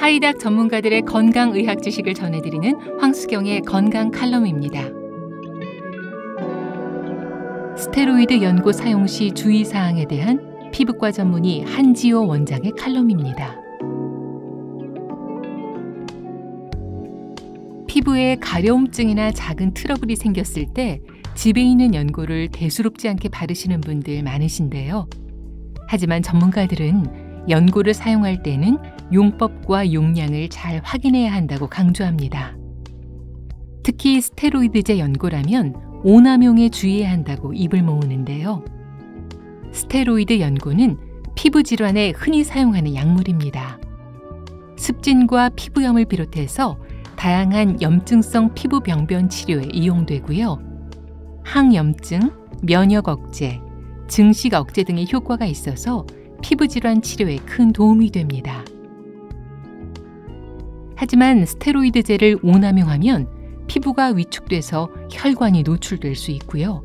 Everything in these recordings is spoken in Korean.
하이닥 전문가들의 건강의학 지식을 전해드리는 황수경의 건강 칼럼입니다. 스테로이드 연고 사용 시 주의사항에 대한 피부과 전문의 한지호 원장의 칼럼입니다. 피부에 가려움증이나 작은 트러블이 생겼을 때 집에 있는 연고를 대수롭지 않게 바르시는 분들 많으신데요. 하지만 전문가들은 연고를 사용할 때는 용법과 용량을 잘 확인해야 한다고 강조합니다. 특히 스테로이드제 연고라면 오남용에 주의해야 한다고 입을 모으는데요. 스테로이드 연고는 피부 질환에 흔히 사용하는 약물입니다. 습진과 피부염을 비롯해서 다양한 염증성 피부 병변 치료에 이용되고요. 항염증, 면역 억제, 증식 억제 등의 효과가 있어서 피부 질환 치료에 큰 도움이 됩니다. 하지만 스테로이드제를 오남용하면 피부가 위축돼서 혈관이 노출될 수 있고요.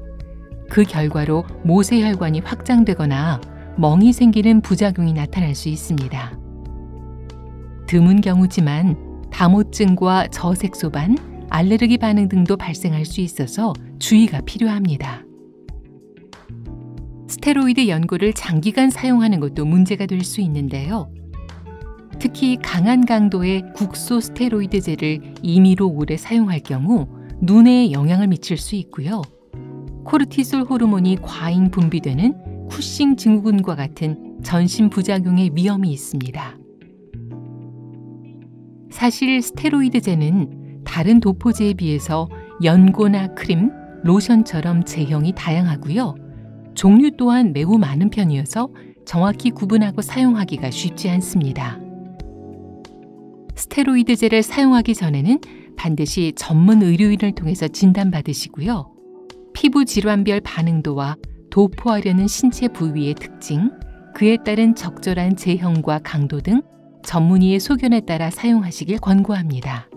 그 결과로 모세혈관이 확장되거나 멍이 생기는 부작용이 나타날 수 있습니다. 드문 경우지만 담호증과 저색소반, 알레르기 반응 등도 발생할 수 있어서 주의가 필요합니다. 스테로이드 연고를 장기간 사용하는 것도 문제가 될 수 있는데요. 특히 강한 강도의 국소 스테로이드제를 임의로 오래 사용할 경우 눈에 영향을 미칠 수 있고요. 코르티솔 호르몬이 과잉 분비되는 쿠싱 증후군과 같은 전신 부작용의 위험이 있습니다. 사실 스테로이드제는 다른 도포제에 비해서 연고나 크림, 로션처럼 제형이 다양하고요. 종류 또한 매우 많은 편이어서 정확히 구분하고 사용하기가 쉽지 않습니다. 스테로이드제를 사용하기 전에는 반드시 전문 의료인을 통해서 진단받으시고요. 피부 질환별 반응도와 도포하려는 신체 부위의 특징, 그에 따른 적절한 제형과 강도 등 전문의의 소견에 따라 사용하시길 권고합니다.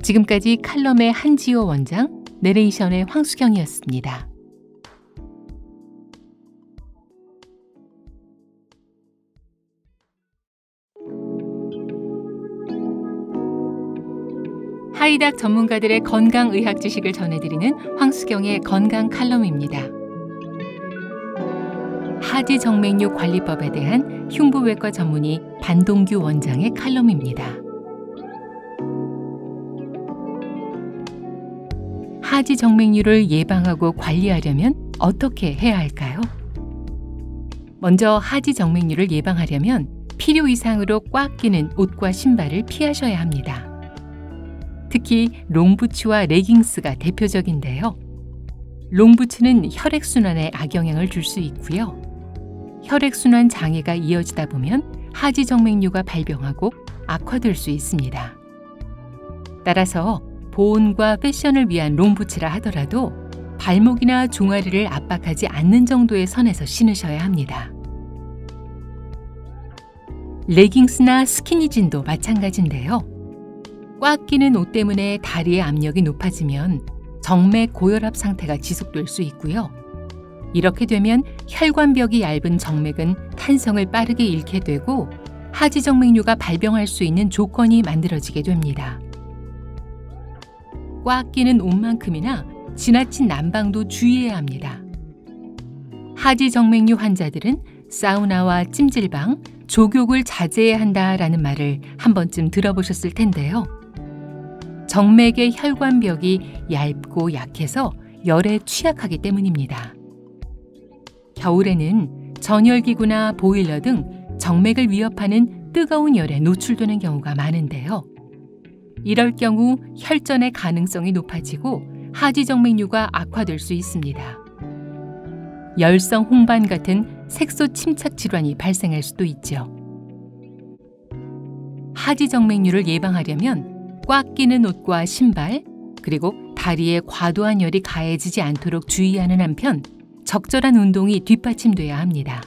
지금까지 칼럼의 한지호 원장, 내레이션의 황수경이었습니다. 하이닥 전문가들의 건강의학 지식을 전해드리는 황수경의 건강 칼럼입니다. 하지정맥류 관리법에 대한 흉부외과 전문의 반동규 원장의 칼럼입니다. 하지정맥류를 예방하고 관리하려면 어떻게 해야 할까요? 먼저 하지정맥류를 예방하려면 필요 이상으로 꽉 끼는 옷과 신발을 피하셔야 합니다. 특히 롱부츠와 레깅스가 대표적인데요. 롱부츠는 혈액순환에 악영향을 줄 수 있고요. 혈액순환 장애가 이어지다 보면 하지정맥류가 발병하고 악화될 수 있습니다. 따라서 보온과 패션을 위한 롱부츠라 하더라도 발목이나 종아리를 압박하지 않는 정도의 선에서 신으셔야 합니다. 레깅스나 스키니진도 마찬가지인데요. 꽉 끼는 옷 때문에 다리의 압력이 높아지면 정맥 고혈압 상태가 지속될 수 있고요. 이렇게 되면 혈관벽이 얇은 정맥은 탄성을 빠르게 잃게 되고 하지정맥류가 발병할 수 있는 조건이 만들어지게 됩니다. 꽉 끼는 옷만큼이나 지나친 난방도 주의해야 합니다. 하지정맥류 환자들은 사우나와 찜질방, 족욕을 자제해야 한다라는 말을 한 번쯤 들어보셨을 텐데요. 정맥의 혈관벽이 얇고 약해서 열에 취약하기 때문입니다. 겨울에는 전열기구나 보일러 등 정맥을 위협하는 뜨거운 열에 노출되는 경우가 많은데요. 이럴 경우 혈전의 가능성이 높아지고 하지정맥류가 악화될 수 있습니다. 열성 홍반 같은 색소 침착 질환이 발생할 수도 있죠. 하지정맥류를 예방하려면 꽉 끼는 옷과 신발, 그리고 다리에 과도한 열이 가해지지 않도록 주의하는 한편 적절한 운동이 뒷받침돼야 합니다.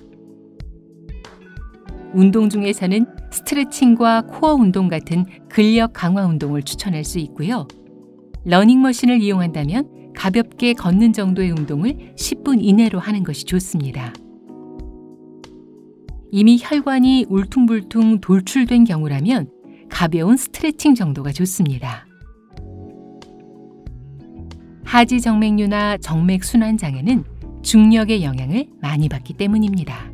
운동 중에서는 스트레칭과 코어 운동 같은 근력 강화 운동을 추천할 수 있고요. 러닝머신을 이용한다면 가볍게 걷는 정도의 운동을 10분 이내로 하는 것이 좋습니다. 이미 혈관이 울퉁불퉁 돌출된 경우라면 가벼운 스트레칭 정도가 좋습니다. 하지 정맥류나 정맥 순환 장애는 중력의 영향을 많이 받기 때문입니다.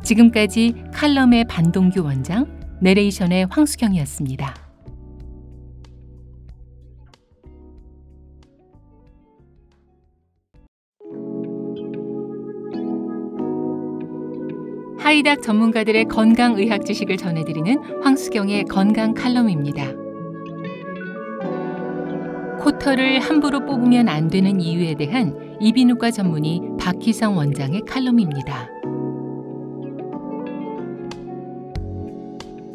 지금까지 칼럼의 반동규 원장, 내레이션의 황수경이었습니다. 하이닥 전문가들의 건강의학 지식을 전해드리는 황수경의 건강 칼럼입니다. 코털을 함부로 뽑으면 안 되는 이유에 대한 이비인후과 전문의 박희성 원장의 칼럼입니다.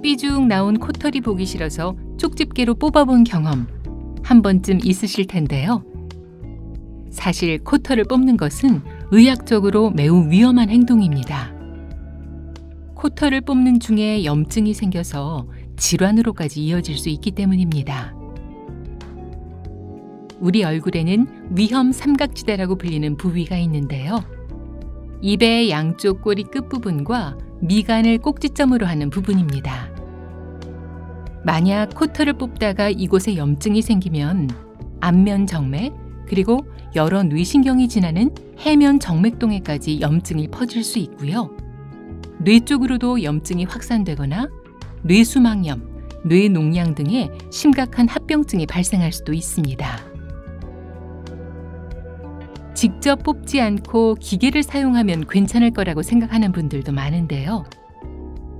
삐죽 나온 코털이 보기 싫어서 쪽집게로 뽑아본 경험 한 번쯤 있으실 텐데요. 사실 코털을 뽑는 것은 의학적으로 매우 위험한 행동입니다. 코털을 뽑는 중에 염증이 생겨서 질환으로까지 이어질 수 있기 때문입니다. 우리 얼굴에는 위험 삼각지대라고 불리는 부위가 있는데요. 입의 양쪽 꼬리 끝부분과 미간을 꼭지점으로 하는 부분입니다. 만약 코털을 뽑다가 이곳에 염증이 생기면 안면 정맥, 그리고 여러 뇌신경이 지나는 해면 정맥동에까지 염증이 퍼질 수 있고요. 뇌 쪽으로도 염증이 확산되거나 뇌수막염, 뇌농양 등의 심각한 합병증이 발생할 수도 있습니다. 직접 뽑지 않고 기계를 사용하면 괜찮을 거라고 생각하는 분들도 많은데요.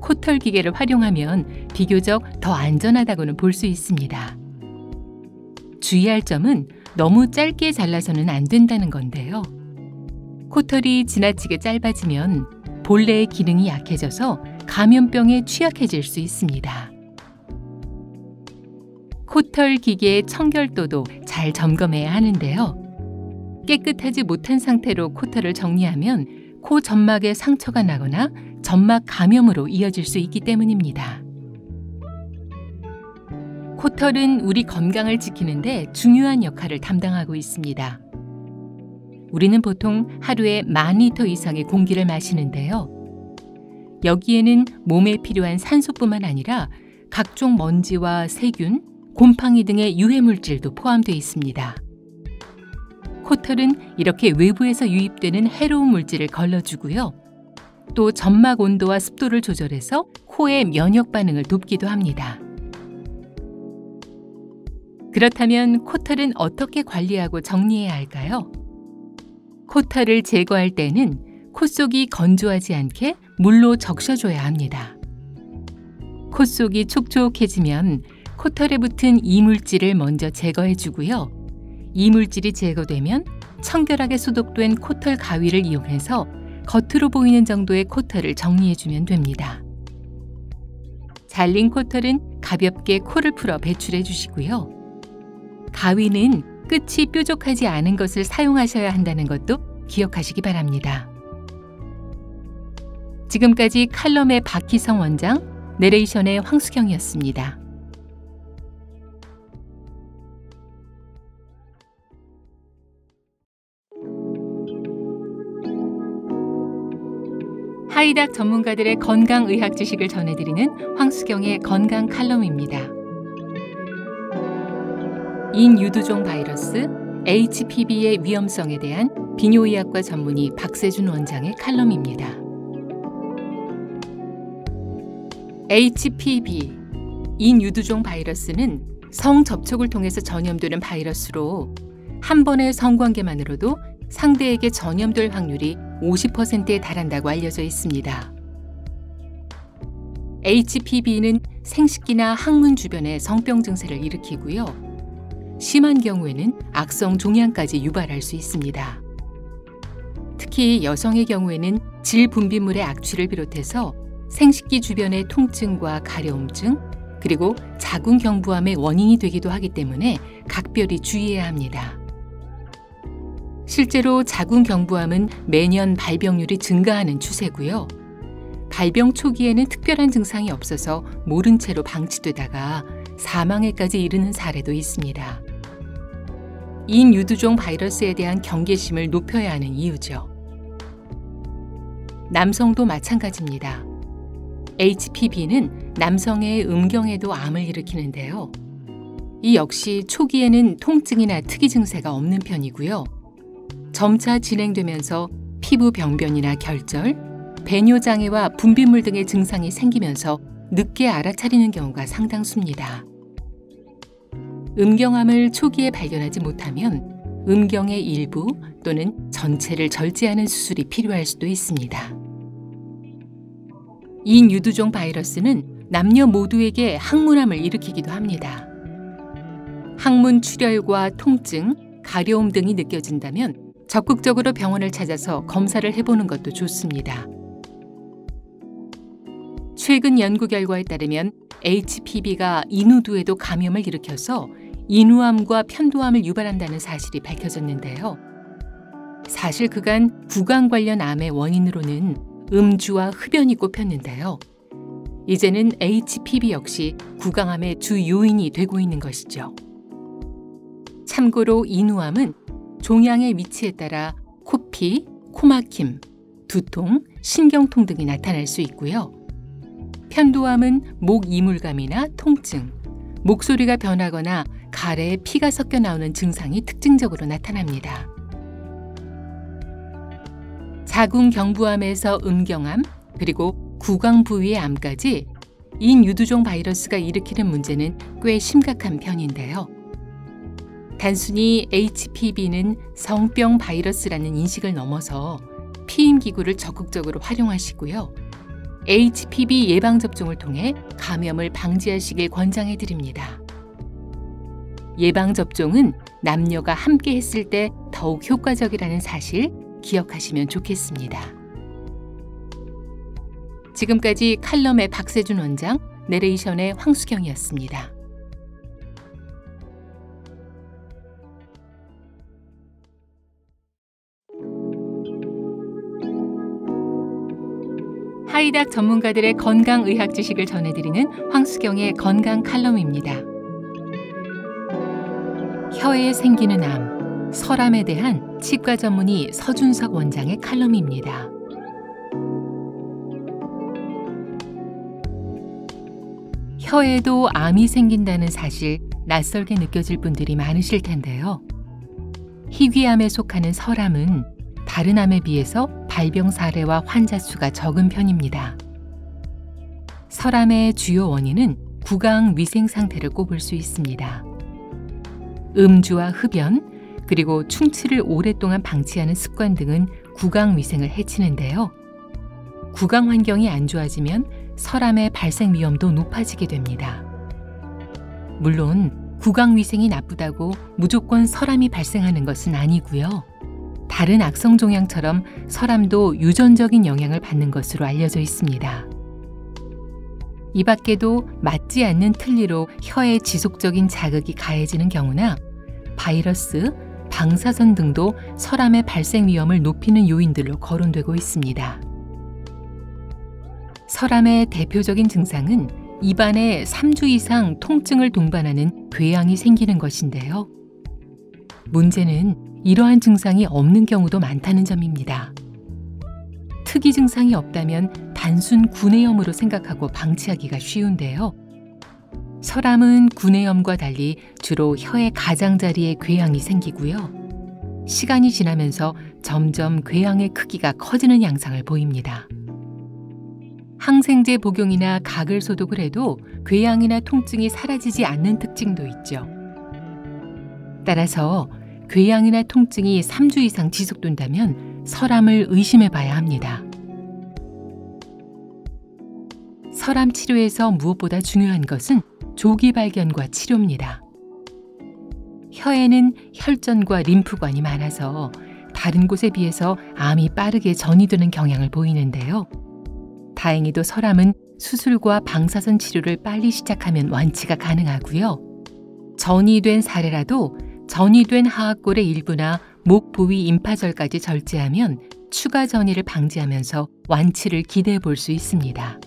코털 기계를 활용하면 비교적 더 안전하다고는 볼 수 있습니다. 주의할 점은 너무 짧게 잘라서는 안 된다는 건데요. 코털이 지나치게 짧아지면 본래의 기능이 약해져서 감염병에 취약해질 수 있습니다. 코털 기계의 청결도도 잘 점검해야 하는데요. 깨끗하지 못한 상태로 코털을 정리하면 코 점막에 상처가 나거나 점막 감염으로 이어질 수 있기 때문입니다. 코털은 우리 건강을 지키는데 중요한 역할을 담당하고 있습니다. 우리는 보통 하루에 10,000리터 이상의 공기를 마시는데요. 여기에는 몸에 필요한 산소뿐만 아니라 각종 먼지와 세균, 곰팡이 등의 유해물질도 포함되어 있습니다. 코털은 이렇게 외부에서 유입되는 해로운 물질을 걸러주고요. 또 점막 온도와 습도를 조절해서 코의 면역 반응을 돕기도 합니다. 그렇다면 코털은 어떻게 관리하고 정리해야 할까요? 코털을 제거할 때는 코 속이 건조하지 않게 물로 적셔줘야 합니다. 코 속이 촉촉해지면 코털에 붙은 이물질을 먼저 제거해주고요. 이물질이 제거되면 청결하게 소독된 코털 가위를 이용해서 겉으로 보이는 정도의 코털을 정리해주면 됩니다. 잘린 코털은 가볍게 코를 풀어 배출해 주시고요. 가위는 끝이 뾰족하지 않은 것을 사용하셔야 한다는 것도 기억하시기 바랍니다. 지금까지 칼럼의 박희성 원장, 내레이션의 황수경이었습니다. 하이닥 전문가들의 건강의학 지식을 전해드리는 황수경의 건강 칼럼입니다. 인유두종 바이러스, HPV의 위험성에 대한 비뇨의학과 전문의 박세준 원장의 칼럼입니다. HPV, 인유두종 바이러스는 성접촉을 통해서 전염되는 바이러스로 한 번의 성관계만으로도 상대에게 전염될 확률이 50%에 달한다고 알려져 있습니다. HPV는 생식기나 항문 주변에 성병 증세를 일으키고요. 심한 경우에는 악성 종양까지 유발할 수 있습니다. 특히 여성의 경우에는 질 분비물의 악취를 비롯해서 생식기 주변의 통증과 가려움증, 그리고 자궁경부암의 원인이 되기도 하기 때문에 각별히 주의해야 합니다. 실제로 자궁경부암은 매년 발병률이 증가하는 추세고요. 발병 초기에는 특별한 증상이 없어서 모른 채로 방치되다가 사망에까지 이르는 사례도 있습니다. 인유두종 바이러스에 대한 경계심을 높여야 하는 이유죠. 남성도 마찬가지입니다. HPV는 남성의 음경에도 암을 일으키는데요. 이 역시 초기에는 통증이나 특이 증세가 없는 편이고요. 점차 진행되면서 피부 병변이나 결절, 배뇨장애와 분비물 등의 증상이 생기면서 늦게 알아차리는 경우가 상당수입니다. 음경암을 초기에 발견하지 못하면 음경의 일부 또는 전체를 절제하는 수술이 필요할 수도 있습니다. 이 유두종 바이러스는 남녀 모두에게 항문암을 일으키기도 합니다. 항문 출혈과 통증, 가려움 등이 느껴진다면 적극적으로 병원을 찾아서 검사를 해보는 것도 좋습니다. 최근 연구 결과에 따르면 HPV가 인후두에도 감염을 일으켜서 인후암과 편도암을 유발한다는 사실이 밝혀졌는데요. 사실 그간 구강 관련 암의 원인으로는 음주와 흡연이 꼽혔는데요. 이제는 HPV 역시 구강암의 주 요인이 되고 있는 것이죠. 참고로 인후암은 종양의 위치에 따라 코피, 코막힘, 두통, 신경통 등이 나타날 수 있고요. 편도암은 목 이물감이나 통증, 목소리가 변하거나 가래에 피가 섞여 나오는 증상이 특징적으로 나타납니다. 자궁경부암에서 음경암, 그리고 구강 부위의 암까지 인유두종 바이러스가 일으키는 문제는 꽤 심각한 편인데요. 단순히 HPV는 성병 바이러스라는 인식을 넘어서 피임기구를 적극적으로 활용하시고요. HPV 예방접종을 통해 감염을 방지하시길 권장해 드립니다. 예방접종은 남녀가 함께 했을 때 더욱 효과적이라는 사실 기억하시면 좋겠습니다. 지금까지 칼럼의 박세준 원장, 내레이션의 황수경이었습니다. 하이닥 전문가들의 건강의학 지식을 전해드리는 황수경의 건강 칼럼입니다. 혀에 생기는 암, 설암에 대한 치과 전문의 서준석 원장의 칼럼입니다. 혀에도 암이 생긴다는 사실 낯설게 느껴질 분들이 많으실 텐데요. 희귀암에 속하는 설암은 다른 암에 비해서 발병 사례와 환자 수가 적은 편입니다. 설암의 주요 원인은 구강 위생 상태를 꼽을 수 있습니다. 음주와 흡연, 그리고 충치를 오랫동안 방치하는 습관 등은 구강 위생을 해치는데요. 구강 환경이 안 좋아지면 설암의 발생 위험도 높아지게 됩니다. 물론 구강 위생이 나쁘다고 무조건 설암이 발생하는 것은 아니고요. 다른 악성 종양처럼 설암도 유전적인 영향을 받는 것으로 알려져 있습니다. 이 밖에도 맞지 않는 틀니로 혀에 지속적인 자극이 가해지는 경우나 바이러스, 방사선 등도 설암의 발생 위험을 높이는 요인들로 거론되고 있습니다. 설암의 대표적인 증상은 입안에 3주 이상 통증을 동반하는 궤양이 생기는 것인데요. 문제는 이러한 증상이 없는 경우도 많다는 점입니다. 특이 증상이 없다면 단순 구내염으로 생각하고 방치하기가 쉬운데요. 설암은 구내염과 달리 주로 혀의 가장자리에 궤양이 생기고요. 시간이 지나면서 점점 궤양의 크기가 커지는 양상을 보입니다. 항생제 복용이나 각을 소독을 해도 궤양이나 통증이 사라지지 않는 특징도 있죠. 따라서 궤양이나 통증이 3주 이상 지속된다면 설암을 의심해 봐야 합니다. 설암 치료에서 무엇보다 중요한 것은 조기 발견과 치료입니다. 혀에는 혈전과 림프관이 많아서 다른 곳에 비해서 암이 빠르게 전이되는 경향을 보이는데요. 다행히도 설암은 수술과 방사선 치료를 빨리 시작하면 완치가 가능하고요. 전이된 사례라도 전이된 하악골의 일부나 목 부위 임파절까지 절제하면 추가 전이를 방지하면서 완치를 기대해 볼 수 있습니다.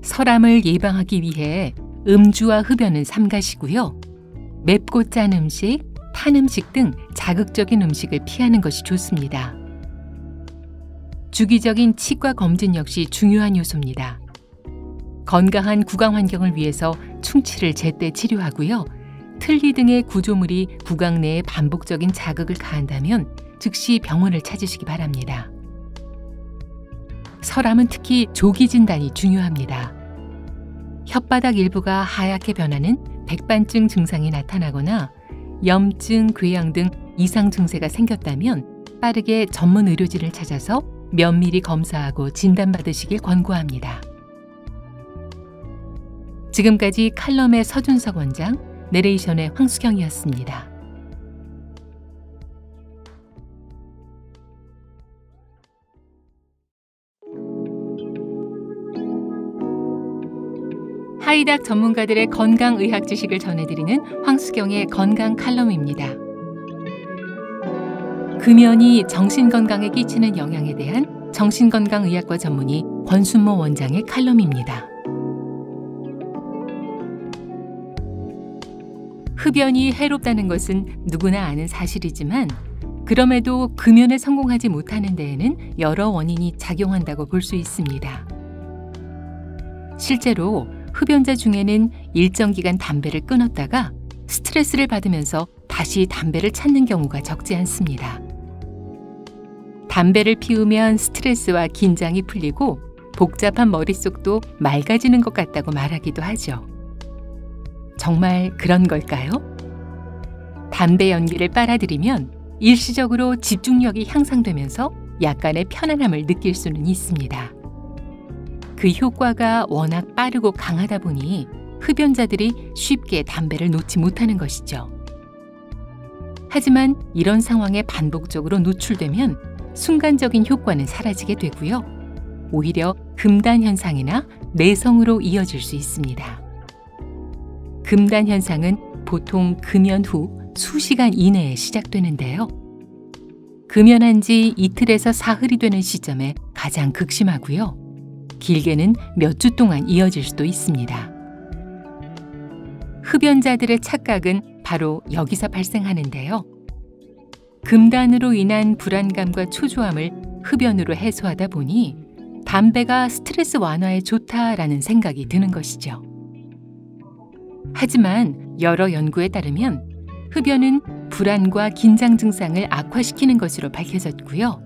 설암을 예방하기 위해 음주와 흡연은 삼가시고요. 맵고 짠 음식, 탄 음식 등 자극적인 음식을 피하는 것이 좋습니다. 주기적인 치과 검진 역시 중요한 요소입니다. 건강한 구강 환경을 위해서 충치를 제때 치료하고요. 틀니 등의 구조물이 구강 내에 반복적인 자극을 가한다면 즉시 병원을 찾으시기 바랍니다. 설암은 특히 조기 진단이 중요합니다. 혓바닥 일부가 하얗게 변하는 백반증 증상이 나타나거나 염증, 궤양 등 이상 증세가 생겼다면 빠르게 전문 의료진을 찾아서 면밀히 검사하고 진단받으시길 권고합니다. 지금까지 칼럼의 서준석 원장, 내레이션의 황수경이었습니다. 하이닥 전문가들의 건강의학 지식을 전해드리는 황수경의 건강 칼럼입니다. 금연이 정신건강에 끼치는 영향에 대한 정신건강의학과 전문의 권순모 원장의 칼럼입니다. 흡연이 해롭다는 것은 누구나 아는 사실이지만 그럼에도 금연에 성공하지 못하는 데에는 여러 원인이 작용한다고 볼 수 있습니다. 실제로 흡연자 중에는 일정 기간 담배를 끊었다가 스트레스를 받으면서 다시 담배를 찾는 경우가 적지 않습니다. 담배를 피우면 스트레스와 긴장이 풀리고 복잡한 머릿속도 맑아지는 것 같다고 말하기도 하죠. 정말 그런 걸까요? 담배 연기를 빨아들이면 일시적으로 집중력이 향상되면서 약간의 편안함을 느낄 수는 있습니다. 그 효과가 워낙 빠르고 강하다 보니 흡연자들이 쉽게 담배를 놓지 못하는 것이죠. 하지만 이런 상황에 반복적으로 노출되면 순간적인 효과는 사라지게 되고요. 오히려 금단 현상이나 내성으로 이어질 수 있습니다. 금단 현상은 보통 금연 후 수시간 이내에 시작되는데요. 금연한 지 이틀에서 사흘이 되는 시점에 가장 극심하고요. 길게는 몇 주 동안 이어질 수도 있습니다. 흡연자들의 착각은 바로 여기서 발생하는데요. 금단으로 인한 불안감과 초조함을 흡연으로 해소하다 보니 담배가 스트레스 완화에 좋다라는 생각이 드는 것이죠. 하지만 여러 연구에 따르면 흡연은 불안과 긴장 증상을 악화시키는 것으로 밝혀졌고요.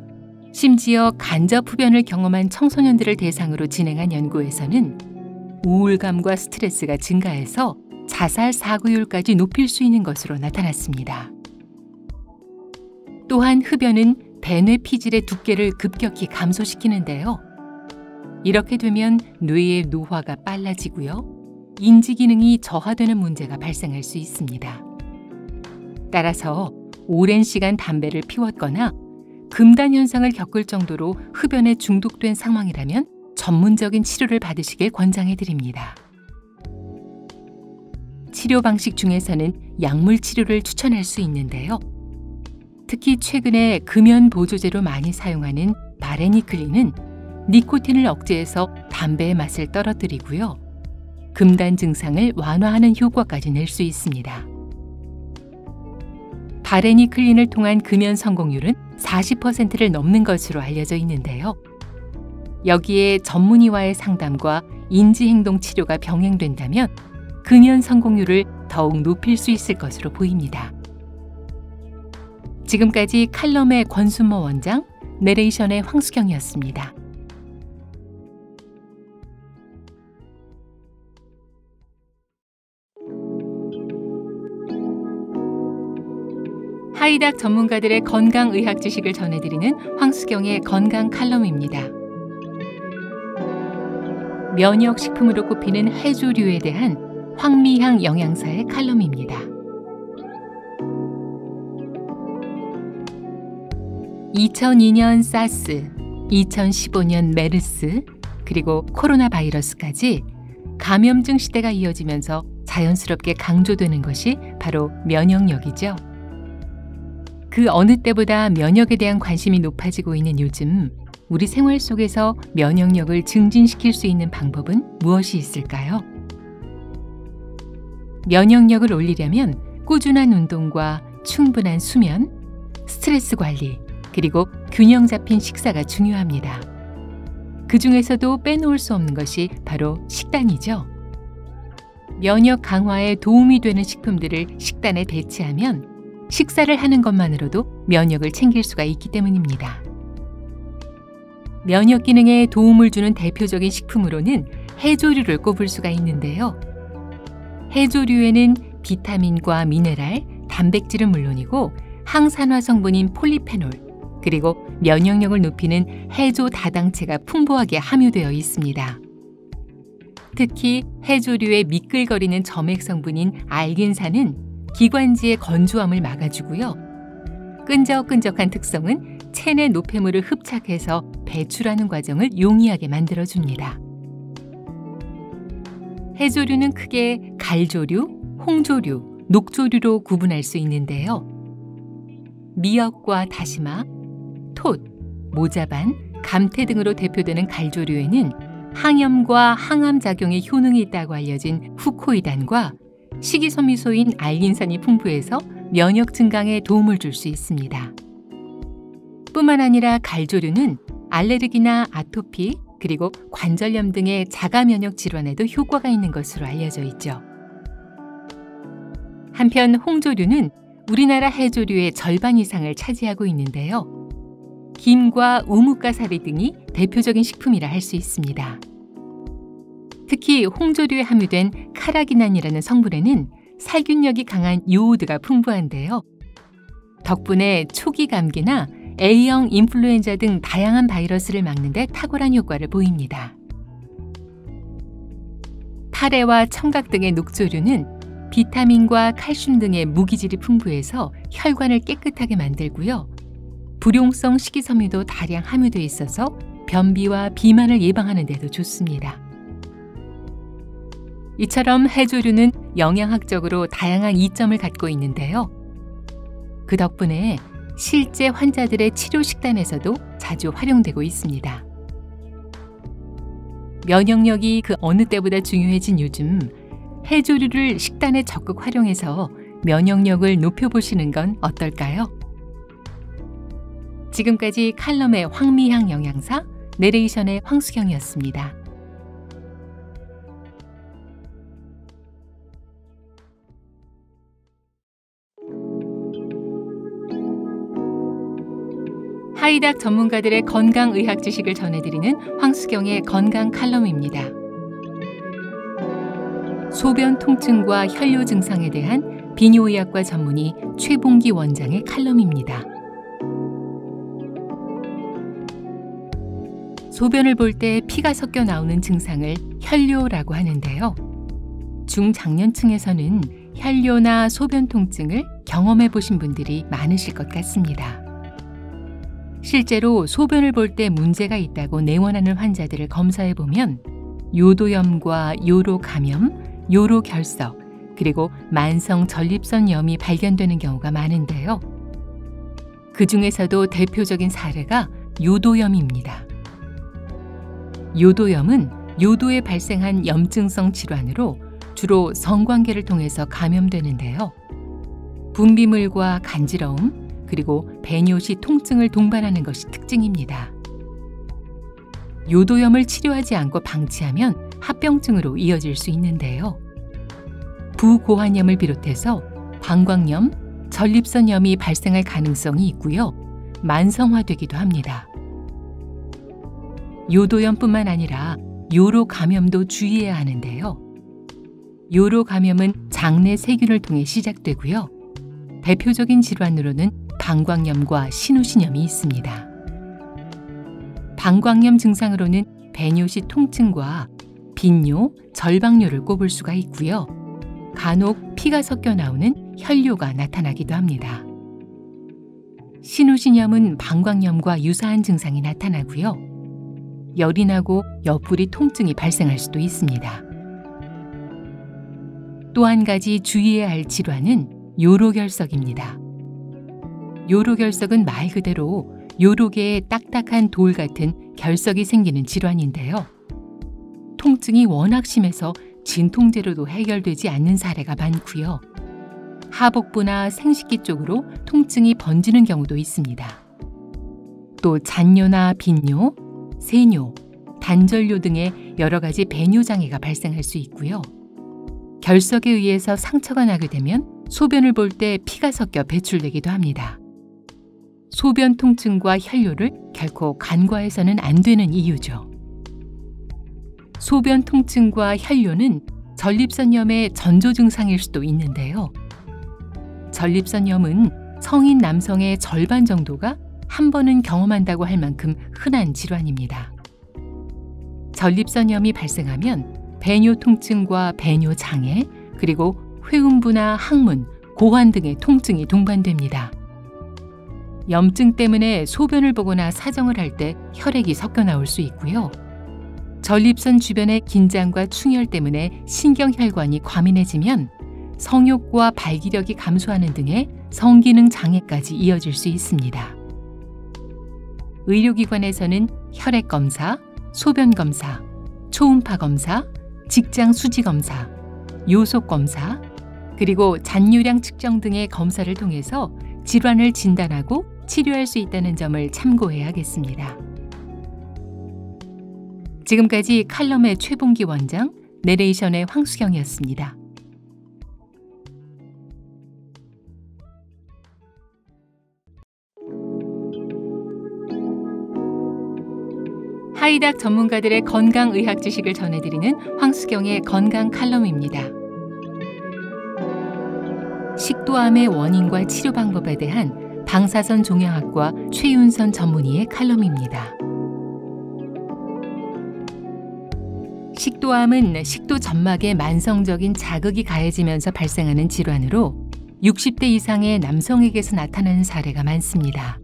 심지어 간접 흡연을 경험한 청소년들을 대상으로 진행한 연구에서는 우울감과 스트레스가 증가해서 자살 사고율까지 높일 수 있는 것으로 나타났습니다. 또한 흡연은 대뇌 피질의 두께를 급격히 감소시키는데요. 이렇게 되면 뇌의 노화가 빨라지고요. 인지 기능이 저하되는 문제가 발생할 수 있습니다. 따라서 오랜 시간 담배를 피웠거나 금단 현상을 겪을 정도로 흡연에 중독된 상황이라면 전문적인 치료를 받으시길 권장해 드립니다. 치료 방식 중에서는 약물 치료를 추천할 수 있는데요. 특히 최근에 금연 보조제로 많이 사용하는 바레니클린은 니코틴을 억제해서 담배의 맛을 떨어뜨리고요. 금단 증상을 완화하는 효과까지 낼 수 있습니다. 바레니클린을 통한 금연 성공률은 40%를 넘는 것으로 알려져 있는데요. 여기에 전문의와의 상담과 인지행동 치료가 병행된다면 금연 성공률을 더욱 높일 수 있을 것으로 보입니다. 지금까지 칼럼의 권순모 원장, 내레이션의 황수경이었습니다. 하이닥 전문가들의 건강의학 지식을 전해드리는 황수경의 건강 칼럼입니다. 면역식품으로 꼽히는 해조류에 대한 황미향 영양사의 칼럼입니다. 2002년 사스, 2015년 메르스, 그리고 코로나 바이러스까지 감염증 시대가 이어지면서 자연스럽게 강조되는 것이 바로 면역력이죠. 그 어느 때보다 면역에 대한 관심이 높아지고 있는 요즘, 우리 생활 속에서 면역력을 증진시킬 수 있는 방법은 무엇이 있을까요? 면역력을 올리려면 꾸준한 운동과 충분한 수면, 스트레스 관리, 그리고 균형 잡힌 식사가 중요합니다. 그 중에서도 빼놓을 수 없는 것이 바로 식단이죠. 면역 강화에 도움이 되는 식품들을 식단에 배치하면 식사를 하는 것만으로도 면역을 챙길 수가 있기 때문입니다. 면역 기능에 도움을 주는 대표적인 식품으로는 해조류를 꼽을 수가 있는데요. 해조류에는 비타민과 미네랄, 단백질은 물론이고 항산화 성분인 폴리페놀, 그리고 면역력을 높이는 해조 다당체가 풍부하게 함유되어 있습니다. 특히 해조류의 미끌거리는 점액 성분인 알긴산은 기관지의 건조함을 막아주고요. 끈적끈적한 특성은 체내 노폐물을 흡착해서 배출하는 과정을 용이하게 만들어줍니다. 해조류는 크게 갈조류, 홍조류, 녹조류로 구분할 수 있는데요. 미역과 다시마, 톳, 모자반, 감태 등으로 대표되는 갈조류에는 항염과 항암 작용에 효능이 있다고 알려진 후코이단과 식이섬유소인 알긴산이 풍부해서 면역 증강에 도움을 줄 수 있습니다. 뿐만 아니라 갈조류는 알레르기나 아토피, 그리고 관절염 등의 자가 면역 질환에도 효과가 있는 것으로 알려져 있죠. 한편 홍조류는 우리나라 해조류의 절반 이상을 차지하고 있는데요. 김과 우뭇가사리 등이 대표적인 식품이라 할 수 있습니다. 특히 홍조류에 함유된 카라기난이라는 성분에는 살균력이 강한 요오드가 풍부한데요. 덕분에 초기 감기나 A형 인플루엔자 등 다양한 바이러스를 막는 데 탁월한 효과를 보입니다. 파래와 청각 등의 녹조류는 비타민과 칼슘 등의 무기질이 풍부해서 혈관을 깨끗하게 만들고요. 불용성 식이섬유도 다량 함유되어 있어서 변비와 비만을 예방하는 데도 좋습니다. 이처럼 해조류는 영양학적으로 다양한 이점을 갖고 있는데요. 그 덕분에 실제 환자들의 치료 식단에서도 자주 활용되고 있습니다. 면역력이 그 어느 때보다 중요해진 요즘, 해조류를 식단에 적극 활용해서 면역력을 높여보시는 건 어떨까요? 지금까지 칼럼의 황미향 영양사, 내레이션의 황수경이었습니다. 하이닥 전문가들의 건강의학 지식을 전해드리는 황수경의 건강 칼럼입니다. 소변 통증과 혈뇨 증상에 대한 비뇨의학과 전문의 최봉기 원장의 칼럼입니다. 소변을 볼 때 피가 섞여 나오는 증상을 혈뇨라고 하는데요. 중장년층에서는 혈뇨나 소변 통증을 경험해 보신 분들이 많으실 것 같습니다. 실제로 소변을 볼 때 문제가 있다고 내원하는 환자들을 검사해 보면 요도염과 요로감염, 요로결석, 그리고 만성 전립선염이 발견되는 경우가 많은데요. 그 중에서도 대표적인 사례가 요도염입니다. 요도염은 요도에 발생한 염증성 질환으로 주로 성관계를 통해서 감염되는데요. 분비물과 간지러움, 그리고 배뇨 시 통증을 동반하는 것이 특징입니다. 요도염을 치료하지 않고 방치하면 합병증으로 이어질 수 있는데요. 부고환염을 비롯해서 방광염, 전립선염이 발생할 가능성이 있고요. 만성화되기도 합니다. 요도염뿐만 아니라 요로감염도 주의해야 하는데요. 요로감염은 장내 세균을 통해 시작되고요. 대표적인 질환으로는 방광염과 신우신염이 있습니다. 방광염 증상으로는 배뇨 시 통증과 빈뇨, 절방뇨를 꼽을 수가 있고요. 간혹 피가 섞여 나오는 혈뇨가 나타나기도 합니다. 신우신염은 방광염과 유사한 증상이 나타나고요. 열이 나고 옆구리 통증이 발생할 수도 있습니다. 또 한 가지 주의해야 할 질환은 요로결석입니다. 요로결석은 말 그대로 요로계에 딱딱한 돌 같은 결석이 생기는 질환인데요. 통증이 워낙 심해서 진통제로도 해결되지 않는 사례가 많고요. 하복부나 생식기 쪽으로 통증이 번지는 경우도 있습니다. 또 잔뇨나 빈뇨, 세뇨, 단절뇨 등의 여러 가지 배뇨 장애가 발생할 수 있고요. 결석에 의해서 상처가 나게 되면 소변을 볼 때 피가 섞여 배출되기도 합니다. 소변 통증과 혈뇨를 결코 간과해서는 안 되는 이유죠. 소변 통증과 혈뇨는 전립선염의 전조 증상일 수도 있는데요. 전립선염은 성인 남성의 절반 정도가 한 번은 경험한다고 할 만큼 흔한 질환입니다. 전립선염이 발생하면 배뇨 통증과 배뇨 장애, 그리고 회음부나 항문, 고환 등의 통증이 동반됩니다. 염증 때문에 소변을 보거나 사정을 할 때 혈액이 섞여 나올 수 있고요. 전립선 주변의 긴장과 충혈 때문에 신경혈관이 과민해지면 성욕과 발기력이 감소하는 등의 성기능 장애까지 이어질 수 있습니다. 의료기관에서는 혈액 검사, 소변 검사, 초음파 검사, 직장 수지 검사, 요속 검사, 그리고 잔류량 측정 등의 검사를 통해서 질환을 진단하고 치료할 수 있다는 점을 참고해야겠습니다. 지금까지 칼럼의 최봉기 원장, 내레이션의 황수경이었습니다. 하이닥 전문가들의 건강의학 지식을 전해드리는 황수경의 건강 칼럼입니다. 식도암의 원인과 치료 방법에 대한 방사선 종양학과 최윤선 전문의의 칼럼입니다. 식도암은 식도 점막에 만성적인 자극이 가해지면서 발생하는 질환으로 60대 이상의 남성에게서 나타나는 사례가 많습니다.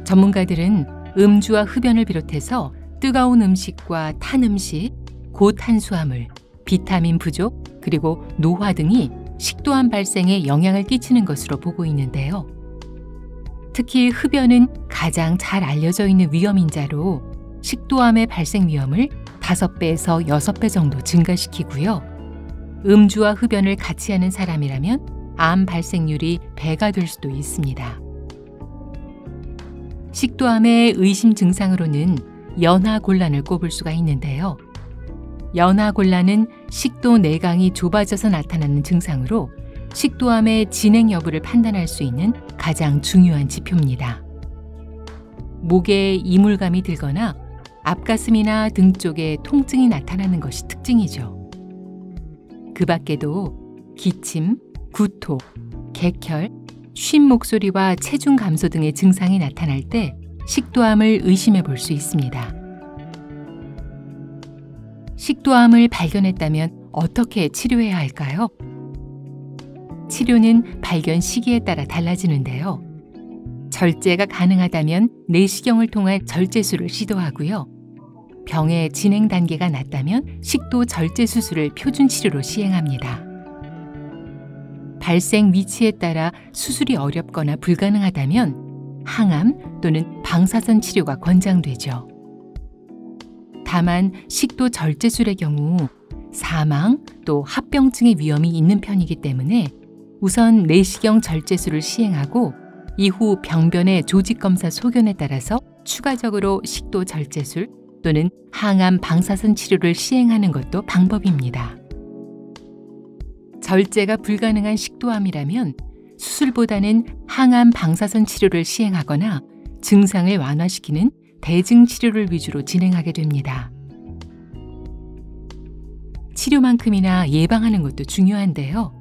전문가들은 음주와 흡연을 비롯해서 뜨거운 음식과 탄 음식, 고탄수화물, 비타민 부족, 그리고 노화 등이 식도암 발생에 영향을 끼치는 것으로 보고 있는데요. 특히 흡연은 가장 잘 알려져 있는 위험인자로 식도암의 발생 위험을 5배에서 6배 정도 증가시키고요. 음주와 흡연을 같이 하는 사람이라면 암 발생률이 배가 될 수도 있습니다. 식도암의 의심 증상으로는 연하곤란을 꼽을 수가 있는데요. 연하곤란은 식도 내강이 좁아져서 나타나는 증상으로 식도암의 진행 여부를 판단할 수 있는 가장 중요한 지표입니다. 목에 이물감이 들거나 앞가슴이나 등 쪽에 통증이 나타나는 것이 특징이죠. 그 밖에도 기침, 구토, 객혈, 쉰 목소리와 체중 감소 등의 증상이 나타날 때 식도암을 의심해 볼 수 있습니다. 식도암을 발견했다면 어떻게 치료해야 할까요? 치료는 발견 시기에 따라 달라지는데요. 절제가 가능하다면 내시경을 통한 절제술을 시도하고요. 병의 진행 단계가 낮다면 식도 절제 수술을 표준 치료로 시행합니다. 발생 위치에 따라 수술이 어렵거나 불가능하다면 항암 또는 방사선 치료가 권장되죠. 다만 식도 절제술의 경우 사망 또 합병증의 위험이 있는 편이기 때문에 우선 내시경 절제술을 시행하고 이후 병변의 조직검사 소견에 따라서 추가적으로 식도 절제술 또는 항암 방사선 치료를 시행하는 것도 방법입니다. 절제가 불가능한 식도암이라면 수술보다는 항암 방사선 치료를 시행하거나 증상을 완화시키는 대증 치료를 위주로 진행하게 됩니다. 치료만큼이나 예방하는 것도 중요한데요.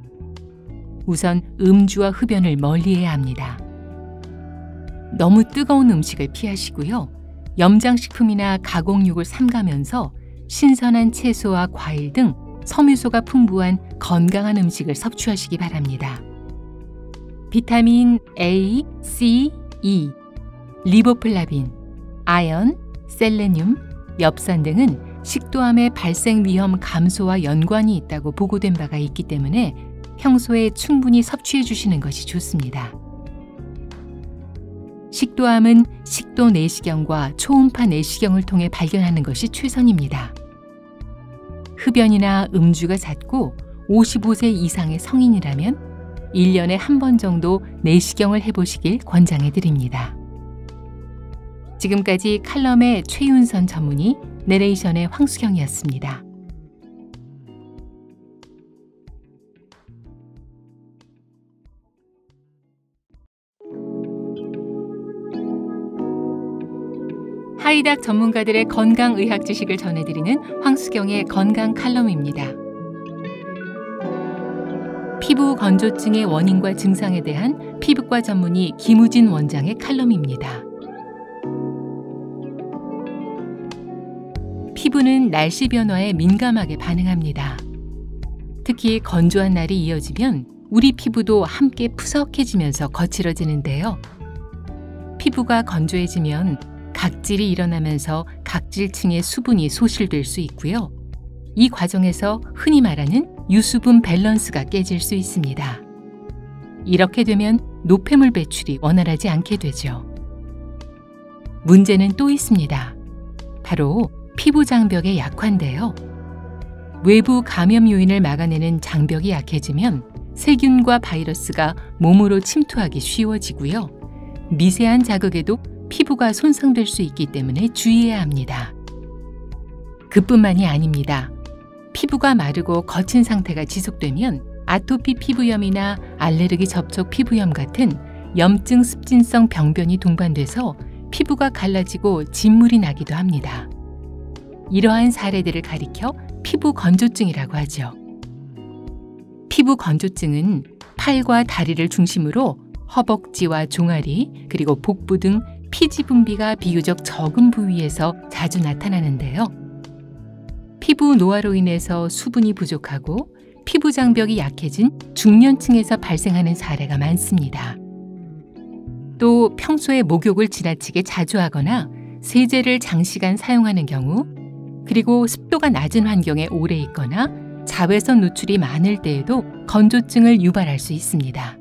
우선 음주와 흡연을 멀리해야 합니다. 너무 뜨거운 음식을 피하시고요. 염장식품이나 가공육을 삼가면서 신선한 채소와 과일 등 섬유소가 풍부한 건강한 음식을 섭취하시기 바랍니다. 비타민 A, C, E, 리보플라빈, 아연, 셀레늄, 엽산 등은 식도암의 발생 위험 감소와 연관이 있다고 보고된 바가 있기 때문에 평소에 충분히 섭취해 주시는 것이 좋습니다. 식도암은 식도 내시경과 초음파 내시경을 통해 발견하는 것이 최선입니다. 흡연이나 음주가 잦고 55세 이상의 성인이라면 1년에 한 번 정도 내시경을 해보시길 권장해 드립니다. 지금까지 칼럼의 최윤선 전문의, 내레이션의 황수경이었습니다. 하이닥 전문가들의 건강의학 지식을 전해드리는 황수경의 건강 칼럼입니다. 피부 건조증의 원인과 증상에 대한 피부과 전문의 김우진 원장의 칼럼입니다. 피부는 날씨 변화에 민감하게 반응합니다. 특히 건조한 날이 이어지면 우리 피부도 함께 푸석해지면서 거칠어지는데요. 피부가 건조해지면 각질이 일어나면서 각질층의 수분이 소실될 수 있고요. 이 과정에서 흔히 말하는 유수분 밸런스가 깨질 수 있습니다. 이렇게 되면 노폐물 배출이 원활하지 않게 되죠. 문제는 또 있습니다. 바로 피부 장벽의 약화인데요. 외부 감염 요인을 막아내는 장벽이 약해지면 세균과 바이러스가 몸으로 침투하기 쉬워지고요. 미세한 자극에도 피부가 손상될 수 있기 때문에 주의해야 합니다. 그뿐만이 아닙니다. 피부가 마르고 거친 상태가 지속되면 아토피 피부염이나 알레르기 접촉 피부염 같은 염증 습진성 병변이 동반돼서 피부가 갈라지고 진물이 나기도 합니다. 이러한 사례들을 가리켜 피부 건조증이라고 하죠. 피부 건조증은 팔과 다리를 중심으로 허벅지와 종아리, 그리고 복부 등 피지 분비가 비교적 적은 부위에서 자주 나타나는데요. 피부 노화로 인해서 수분이 부족하고 피부 장벽이 약해진 중년층에서 발생하는 사례가 많습니다. 또 평소에 목욕을 지나치게 자주 하거나 세제를 장시간 사용하는 경우, 그리고 습도가 낮은 환경에 오래 있거나 자외선 노출이 많을 때에도 건조증을 유발할 수 있습니다.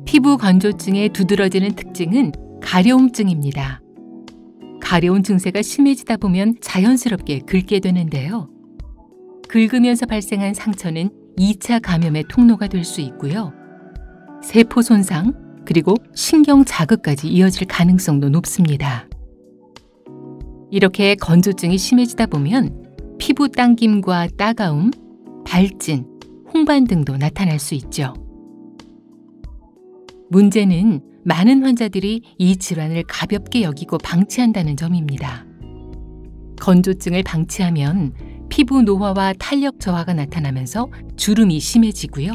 피부 건조증의 두드러지는 특징은 가려움증입니다. 가려운 증세가 심해지다 보면 자연스럽게 긁게 되는데요. 긁으면서 발생한 상처는 2차 감염의 통로가 될 수 있고요. 세포 손상, 그리고 신경 자극까지 이어질 가능성도 높습니다. 이렇게 건조증이 심해지다 보면 피부 당김과 따가움, 발진, 홍반 등도 나타날 수 있죠. 문제는 많은 환자들이 이 질환을 가볍게 여기고 방치한다는 점입니다. 건조증을 방치하면 피부 노화와 탄력 저하가 나타나면서 주름이 심해지고요.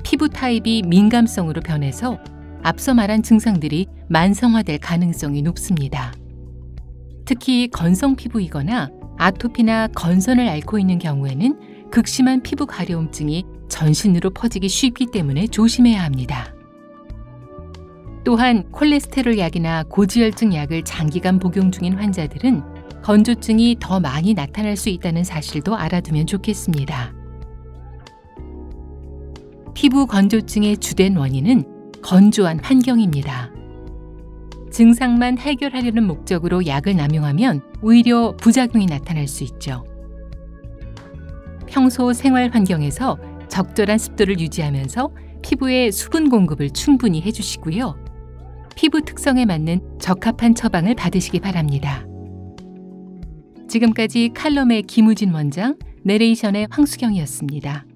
피부 타입이 민감성으로 변해서 앞서 말한 증상들이 만성화될 가능성이 높습니다. 특히 건성 피부이거나 아토피나 건선을 앓고 있는 경우에는 극심한 피부 가려움증이 전신으로 퍼지기 쉽기 때문에 조심해야 합니다. 또한 콜레스테롤 약이나 고지혈증 약을 장기간 복용 중인 환자들은 건조증이 더 많이 나타날 수 있다는 사실도 알아두면 좋겠습니다. 피부 건조증의 주된 원인은 건조한 환경입니다. 증상만 해결하려는 목적으로 약을 남용하면 오히려 부작용이 나타날 수 있죠. 평소 생활 환경에서 적절한 습도를 유지하면서 피부에 수분 공급을 충분히 해주시고요. 피부 특성에 맞는 적합한 처방을 받으시기 바랍니다. 지금까지 칼럼의 김우진 원장, 내레이션의 황수경이었습니다.